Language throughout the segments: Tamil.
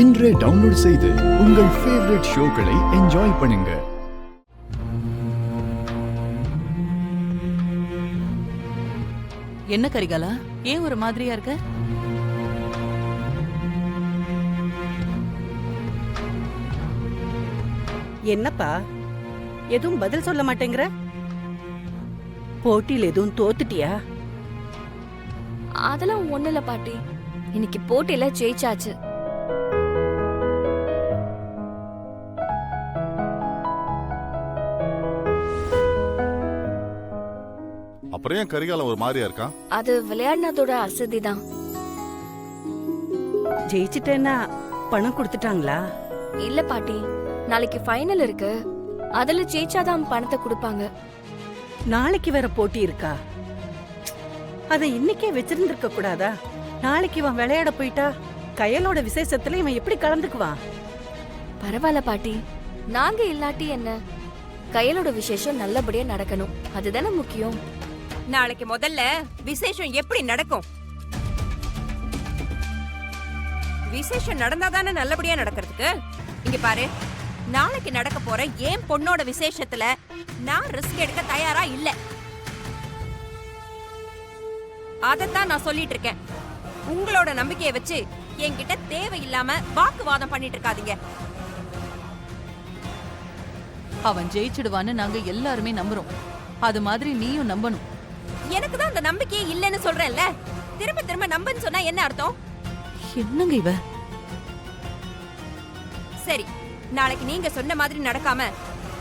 இன்றே டவுன்லோட் செய்து உங்கள் ஃபேவரட் ஷோக்களை என்ஜாய் பண்ணுங்க. என்ன கரிகாலா, ஏன் ஒரு மாதிரியா இருக்க? என்னப்பா எதுவும் பதில் சொல்ல மாட்டேங்கிற? போட்டியில் எதுவும் தோத்துட்டியா? அதெல்லாம் ஒண்ணு இல்ல பாட்டி, இன்னைக்கு போட்டியில ஜெயிச்சாச்சு. அப்புறம் ஏன் கரிகாலம் ஒரு மாதிரியா இருக்கான்? அது விளையாடினதோட அசதி தான். ஜெயிச்சிட்டேன்னா பணம் கொடுத்துட்டாங்களா? இல்ல பாட்டி, நாளைக்கு ஃபைனல் இருக்கு, அதுல ஜெயிச்சாதான் பணத்தை கொடுப்பாங்க. நாளைக்கு வேற போட்டி இருக்கா? அதை இன்னைக்கே வச்சிருந்திருக்க கூடாதா? நாளைக்கு இவன் விளையாட போயிட்டா கயலோட விசேஷத்துல இவன் எப்படி கலந்துக்குவான்? பரவாயில்ல பாட்டி, நாங்க இல்லாட்டி என்ன, கையலோட விசேஷம் நல்லபடியா நடக்கணும், அதுதானே முக்கியம். நாளைக்கு முதல்ல விசேஷம் எப்படி நடக்கும்? விசேஷம் நடந்தாதானே நல்லபடியா நடக்கிறதுக்கு. இங்க பாரு, நாளைக்கு நடக்க போற ஏன் பொண்ணோட விசேஷத்துல நான் ரிஸ்க் எடுக்க தயாரா இல்ல. அதத்தான் நான் சொல்லிட்டு இருக்கேன். உங்களோட நம்பிக்கையை வச்சு என்கிட்ட தேவையில்லாம வாக்குவாதம் பண்ணிட்டு இருக்காதீங்க. அவன் ஜெயிச்சிடுவான்னு நாங்க எல்லாருமே நம்புறோம், அது மாதிரி நீயும் நம்பணும். எனக்கு தான் அந்த நம்பிக்கையே இல்லைன்னு சொல்றேன்ல, திரும்ப திரும்ப நம்பன்னு சொன்னா என்ன அர்த்தம்? என்னங்க இவ? சரி, நாளைக்கு நீங்க சொன்ன மாதிரி நடக்காம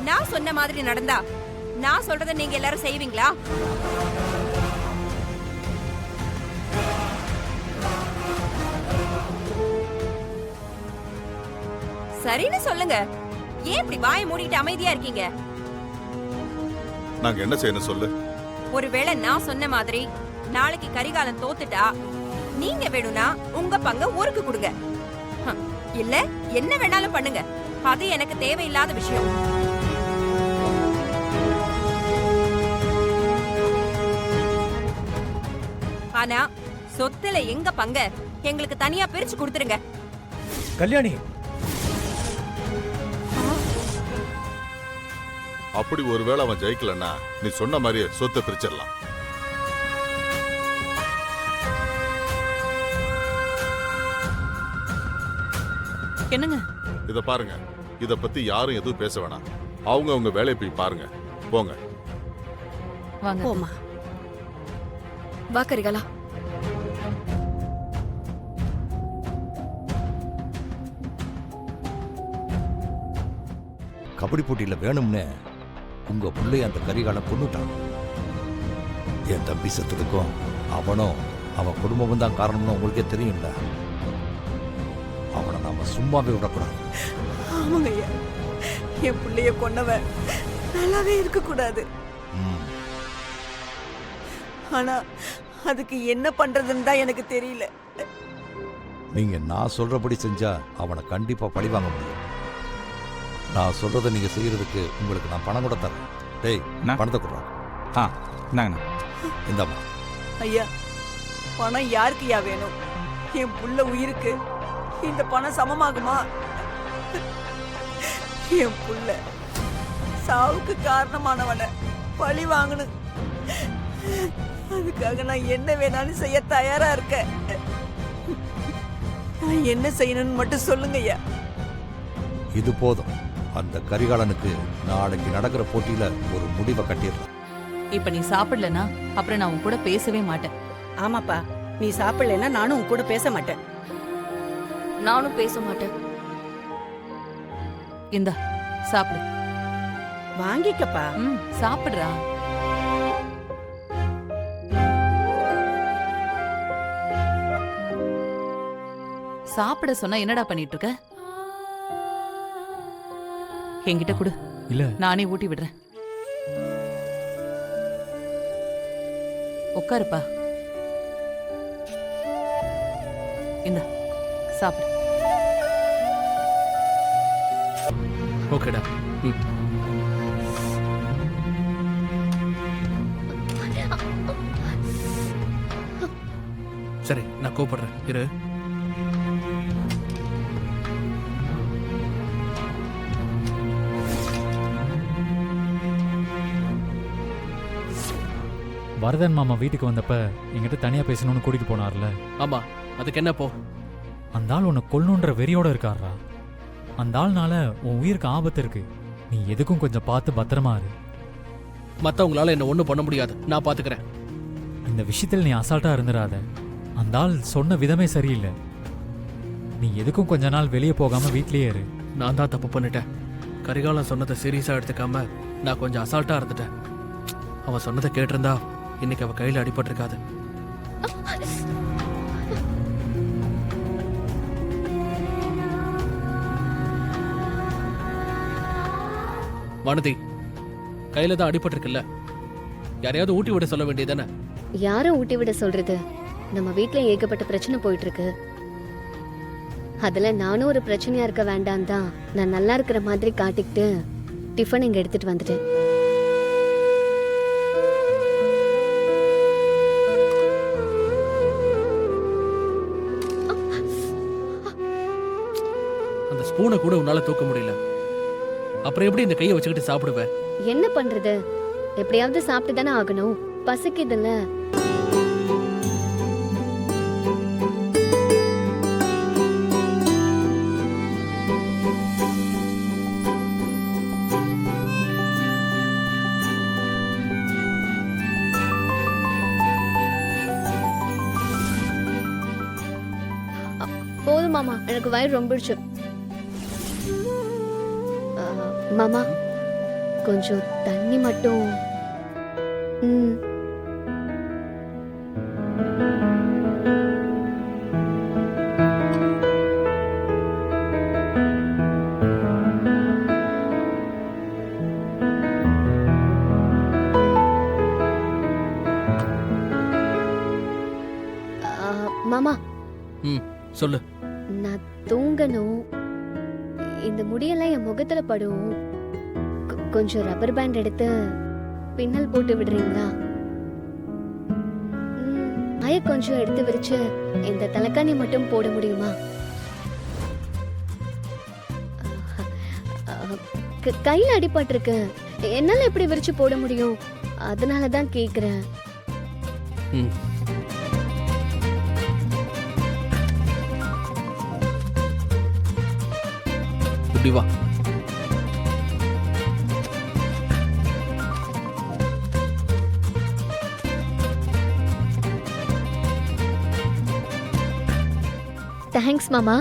நான் சொன்ன மாதிரி நடந்தா நான் சொல்றத நீங்க எல்லாரும் செய்வீங்களா? சரின்னு சொல்லுங்க. ஏன் இப்படி வாயை மூடிட்டு அமைதியா இருக்கீங்க? நாங்க என்ன செய்யணும் சொல்லு. ஒருவேளை நான் சொன்ன மாதிரி நாளைக்கு கரிகாலன் தோத்துட்டா நீங்க வேணும்னா உங்க பங்க ஊருக்கு கொடுங்க. இல்ல என்ன வேணாலும் பண்ணுங்க, அது எனக்கு தேவையில்லாத விஷயம். ஆனா சொத்துல எங்க பங்க எங்களுக்கு தனியா பிரிச்சு கொடுத்துருங்க. கல்யாணி, அப்படி ஒருவேளை அவன் ஜெயிக்கலன்னா நீ சொன்ன மாதிரியே சொத்தை பிரிச்சிடலாம். என்னங்க இத பாருங்க, இத பத்தி யாரும் எதுவும் பேச வேணாம். அவங்க வேலையை போய் பாருங்க, போங்க. வாங்க. போமா. வா கரிகாலா. கபடி போட்டியில வேணும்னு உங்க பிள்ளைய அந்த கரிகாலம் கொன்னுட்டான். என் தம்பி செத்ததுக்கும் அவனும் அவன் குடும்பமும் தான் காரணம்னு உங்களுக்கே தெரியும்ல. அவனை நாம சும்மாவே விடக்கூடாது. ஆமாங்க ஐயா, என் பிள்ளைய கொன்னவன் நல்லாவே இருக்க கூடாது. ஆனா அதுக்கு என்ன பண்றதுன்னு தான் எனக்கு தெரியல. நீங்க நான் சொல்றபடி செஞ்சா அவனை கண்டிப்பா பழி வாங்க முடியும். நான் சொல்றதை நீங்க செய்யறதுக்கு உங்களுக்கு நான் பணம் கூட தரேன். டேய், பணத்தை கொடுறேன். இந்தாம்மா. ஐயா, பணம் யாருக்குயா வேணும்? என் புள்ள உயிருக்கு இந்த பணம் சமமாகுமா? என் புள்ள சாவுக்கு காரணமானவன பழி வாங்கணும். அதுக்காக நான் என்ன வேணாலும் செய்ய தயாரா இருக்கேன். நான் என்ன செய்யணும்னு மட்டும் சொல்லுங்க ஐயா. இது போதும். அந்த கரிகாலனுக்கு நாளைக்கு நடக்கிற போட்டியில ஒரு முடிவை கட்டிடலாம். இப்ப நீ சாப்பிடலனா அப்புறம் நான் உன் கூட பேசவே மாட்டேன். ஆமாப்பா, நீ சாப்பிடலன்னா நானும் உன் கூட பேச மாட்டேன். நானும் பேச மாட்டேன். இந்தா சாப்பிடு. வாங்கிக்கப்பா. சாப்பிடுறா. சாப்பிட சொன்னா என்னடா பண்ணிட்டு இருக்க? என்கிட்ட கொடு. இல்ல, நானே ஊட்டி விடுறேன். உட்காருப்பா. இந்த சாப்பிடு. ஓகேடா. சரி, நான் கூப்பிடுறேன், இரு. வரதன் மாமா வீட்டுக்கு வந்தப்ப என்கிட்ட தனியா பேசணும்னு கூட்டிட்டு போனார்ல, ஆமா, அதுக்கு என்ன போ? அந்த ஆள் உன்னை கொல்லணுன்ற வெறியோட இருக்காரா. அந்த ஆள்னால உன் உயிருக்கு ஆபத்து இருக்கு. நீ எதுக்கும் கொஞ்சம் பார்த்து பத்திரமா இரு. மத்தவங்களால என்ன ஒண்ணும் பண்ண முடியாது, நான் பாத்துக்கிறேன். இந்த விஷயத்தில் நீ அசால்ட்டா இருந்துடாத. அந்த ஆள் சொன்ன விதமே சரியில்லை. நீ எதுக்கும் கொஞ்ச நாள் வெளியே போகாம வீட்லயே இரு. நான் தான் தப்பு பண்ணிட்டேன். கரிகாலன் சொன்னதை சீரியஸா எடுத்துக்காம நான் கொஞ்சம் அசால்ட்டா இருந்துட்டேன். அவன் சொன்னதை கேட்டிருந்தா இன்னைக்கு அவ கையில அடிபட்டிருக்காது. வானதி, கையில தான் அடிபட்டிருக்குல்ல, யாரையாவது ஊட்டி விட சொல்ல வேண்டியதானே? யாரும் ஊட்டி விட சொல்றது? நம்ம வீட்ல ஏகப்பட்ட பிரச்சனை போயிட்டு இருக்கு. அதுல நானும் ஒரு பிரச்சனையா இருக்க வேண்டாம் தான் நான் நல்லா இருக்கிற மாதிரி காட்டிக்கிட்டு டிஃபன் இங்க எடுத்துட்டு வந்துட்டேன். அந்த ஸ்பூனை கூட உன்னால தூக்க முடியல, அப்புறம் எப்படி இந்த கையை வச்சுக்கிட்டு சாப்பிடுவேன்? என்ன பண்றது? எப்படியாவது சாப்பிட்டு தானே ஆகணும். பசிக்குதுல்ல. போதும் மாமா, எனக்கு வயிறு ரொம்பிடுச்சு. மாமா, கொஞ்சம் தண்ணி மட்டும். ம். மாமா, சொல்லு. நான் தூங்கணும். இந்த முடியெல்லாம் என் முகத்துல படும். கொஞ்சம் ரப்பர் பேண்ட் எடுத்து பின்னல் போட்டு விடுறீங்களா? மய கொஞ்சம் எடுத்து விரிச்சு இந்த தலைக்காணி மட்டும் போட முடியுமா? கையில அடிபட்டிருக்கு, என்னால எப்படி விரிச்சு போட முடியும்? அதனாலதான் கேக்குறேன். இப்படி வா. தேங்க்ஸ் மாமா.